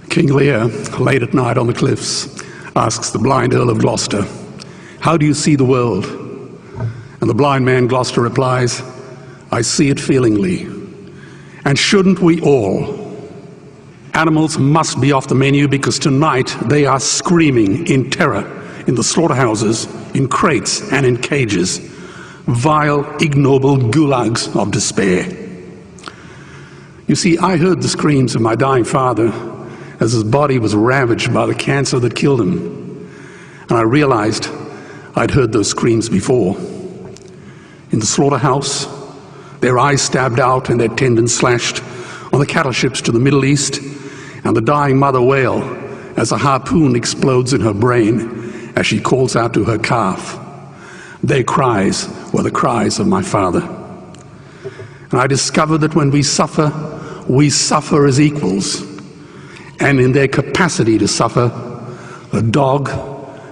King Lear, late at night on the cliffs, asks the blind Earl of Gloucester, "How do you see the world?" And the blind man Gloucester replies, "I see it feelingly. And shouldn't we all?" Animals must be off the menu because tonight they are screaming in terror in the slaughterhouses, in crates and in cages. Vile, ignoble gulags of despair. You see, I heard the screams of my dying father as his body was ravaged by the cancer that killed him. And I realized I'd heard those screams before. In the slaughterhouse, their eyes stabbed out and their tendons slashed, on the cattle ships to the Middle East, and the dying mother wail as a harpoon explodes in her brain as she calls out to her calf. Their cries were the cries of my father. And I discovered that when we suffer as equals. And in their capacity to suffer, a dog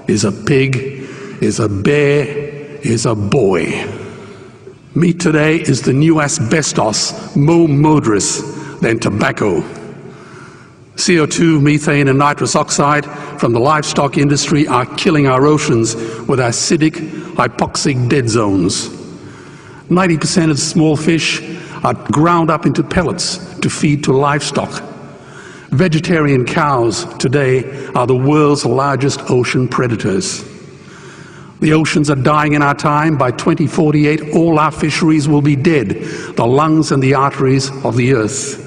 is a pig, is a bear, is a boy. Meat today is the new asbestos, more murderous than tobacco. CO2, methane and nitrous oxide from the livestock industry are killing our oceans with acidic, hypoxic dead zones. 90% of small fish are ground up into pellets to feed to livestock. Vegetarian cows today are the world's largest ocean predators. The oceans are dying in our time. By 2048, all our fisheries will be dead, the lungs and the arteries of the earth.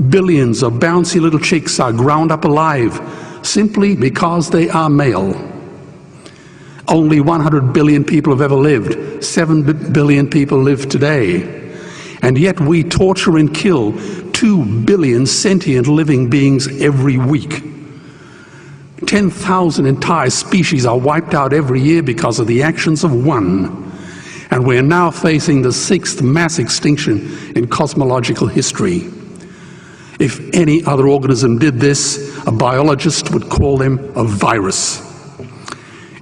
Billions of bouncy little chicks are ground up alive simply because they are male. Only 100 billion people have ever lived. 7 billion people live today. And yet we torture and kill 2 billion sentient living beings every week. 10,000 entire species are wiped out every year because of the actions of one. And we're now facing the 6th mass extinction in cosmological history. If any other organism did this, a biologist would call them a virus.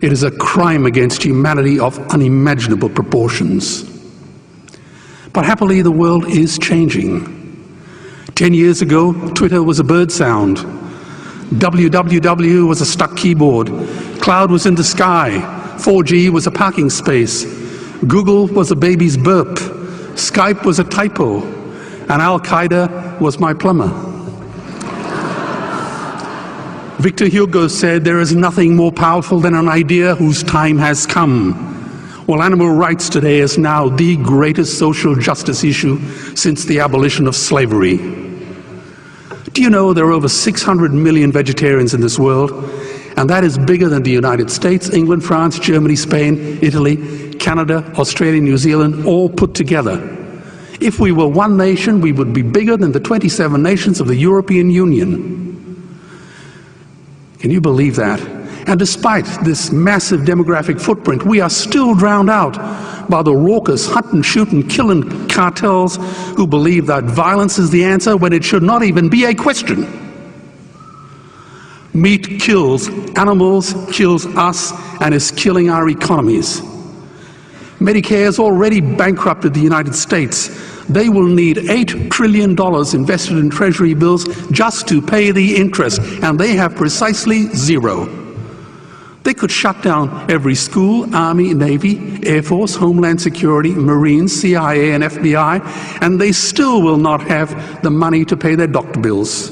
It is a crime against humanity of unimaginable proportions. But happily, the world is changing. 10 years ago, Twitter was a bird sound. www was a stuck keyboard. Cloud was in the sky. 4G was a parking space. Google was a baby's burp. Skype was a typo. And Al-Qaeda was my plumber. Victor Hugo said, "There is nothing more powerful than an idea whose time has come." Well, animal rights today is now the greatest social justice issue since the abolition of slavery. Do you know there are over 600 million vegetarians in this world? And that is bigger than the United States, England, France, Germany, Spain, Italy, Canada, Australia, New Zealand, all put together. If we were one nation, we would be bigger than the 27 nations of the European Union. Can you believe that? And despite this massive demographic footprint, we are still drowned out by the raucous hunt and shoot and killing cartels who believe that violence is the answer when it should not even be a question. Meat kills animals, kills us, and is killing our economies. Medicare has already bankrupted the United States. They will need $8 trillion invested in treasury bills just to pay the interest, and they have precisely zero. They could shut down every school, Army, Navy, Air Force, Homeland Security, Marines, CIA, and FBI, and they still will not have the money to pay their doctor bills.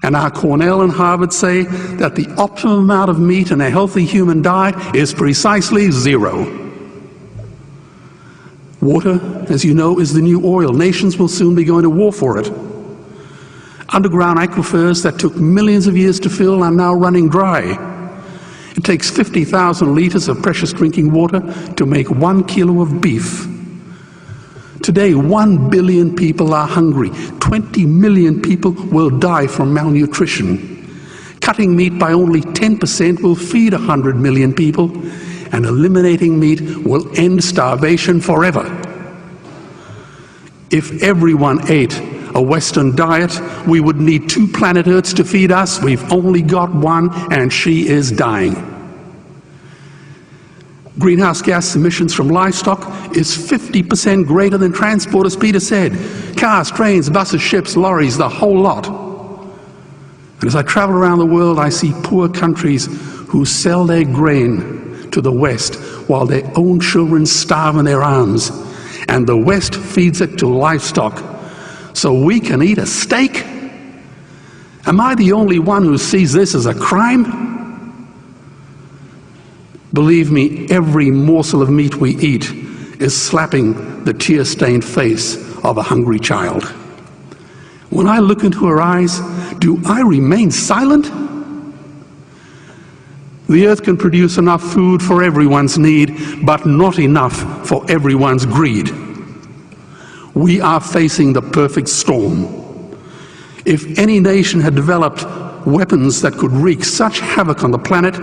And our Cornell and Harvard say that the optimum amount of meat in a healthy human diet is precisely zero. Water, as you know, is the new oil. Nations will soon be going to war for it. Underground aquifers that took millions of years to fill are now running dry. It takes 50,000 liters of precious drinking water to make 1 kilo of beef. Today, 1 billion people are hungry. 20 million people will die from malnutrition. Cutting meat by only 10% will feed 100 million people, and eliminating meat will end starvation forever. If everyone ate a Western diet, we would need 2 planet Earths to feed us. We've only got one, and she is dying. Greenhouse gas emissions from livestock is 50% greater than transport, as Peter said. Cars, trains, buses, ships, lorries, the whole lot. And as I travel around the world, I see poor countries who sell their grain to the West while their own children starve in their arms, and the West feeds it to livestock so we can eat a steak? Am I the only one who sees this as a crime? Believe me, every morsel of meat we eat is slapping the tear-stained face of a hungry child. When I look into her eyes, do I remain silent? The earth can produce enough food for everyone's need, but not enough for everyone's greed. We are facing the perfect storm. If any nation had developed weapons that could wreak such havoc on the planet,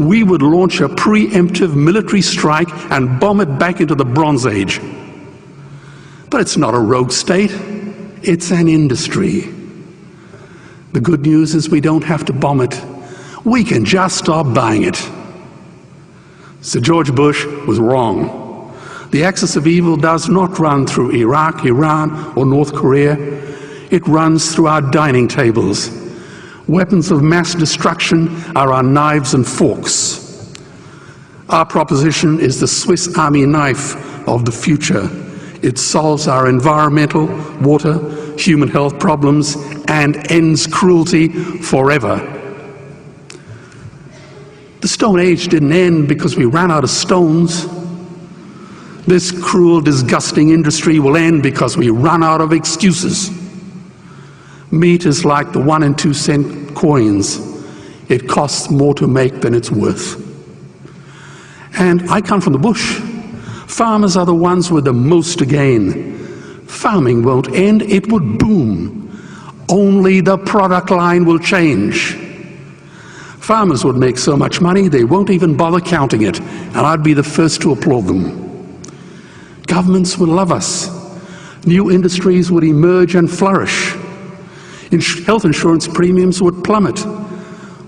we would launch a preemptive military strike and bomb it back into the Bronze Age. But it's not a rogue state, it's an industry. The good news is we don't have to bomb it. We can just stop buying it. Sir George Bush was wrong. The axis of evil does not run through Iraq, Iran, or North Korea. It runs through our dining tables. Weapons of mass destruction are our knives and forks. Our proposition is the Swiss Army knife of the future. It solves our environmental, water, human health problems and ends cruelty forever. The Stone Age didn't end because we ran out of stones. This cruel, disgusting industry will end because we run out of excuses. Meat is like the 1 and 2 cent coins. It costs more to make than it's worth. And I come from the bush. Farmers are the ones with the most to gain. Farming won't end, it would boom. Only the product line will change. Farmers would make so much money they won't even bother counting it, and I'd be the first to applaud them. Governments would love us. New industries would emerge and flourish. Health insurance premiums would plummet.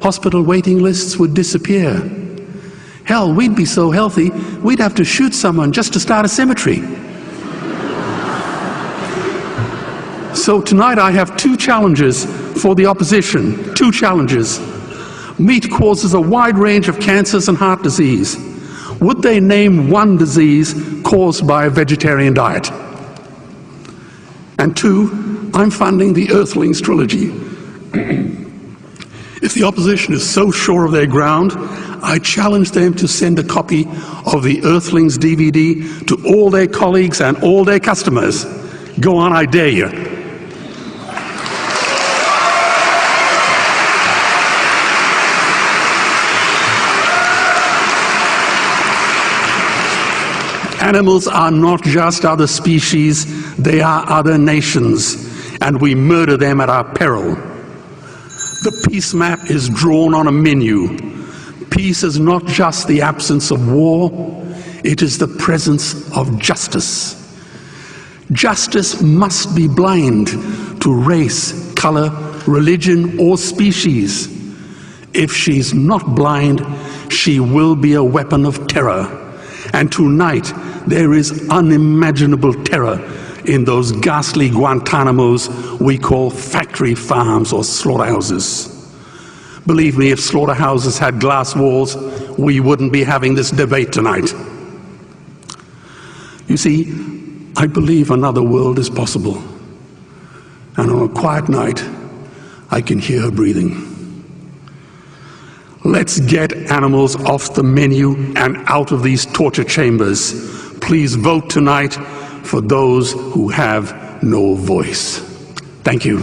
Hospital waiting lists would disappear. Hell, we'd be so healthy, we'd have to shoot someone just to start a cemetery. So tonight I have 2 challenges for the opposition. 2 challenges. Meat causes a wide range of cancers and heart disease. Would they name one disease caused by a vegetarian diet? And 2, I'm funding the Earthlings trilogy. If the opposition is so sure of their ground, I challenge them to send a copy of the Earthlings DVD to all their colleagues and all their customers. Go on, I dare you. Animals are not just other species, they are other nations, and we murder them at our peril. The peace map is drawn on a menu. Peace is not just the absence of war, it is the presence of justice. Justice must be blind to race, color, religion, or species. If she's not blind, she will be a weapon of terror. And tonight, there is unimaginable terror in those ghastly Guantanamos we call factory farms or slaughterhouses. Believe me, if slaughterhouses had glass walls, we wouldn't be having this debate tonight. You see, I believe another world is possible. And on a quiet night, I can hear her breathing. Let's get animals off the menu and out of these torture chambers. Please vote tonight for those who have no voice. Thank you.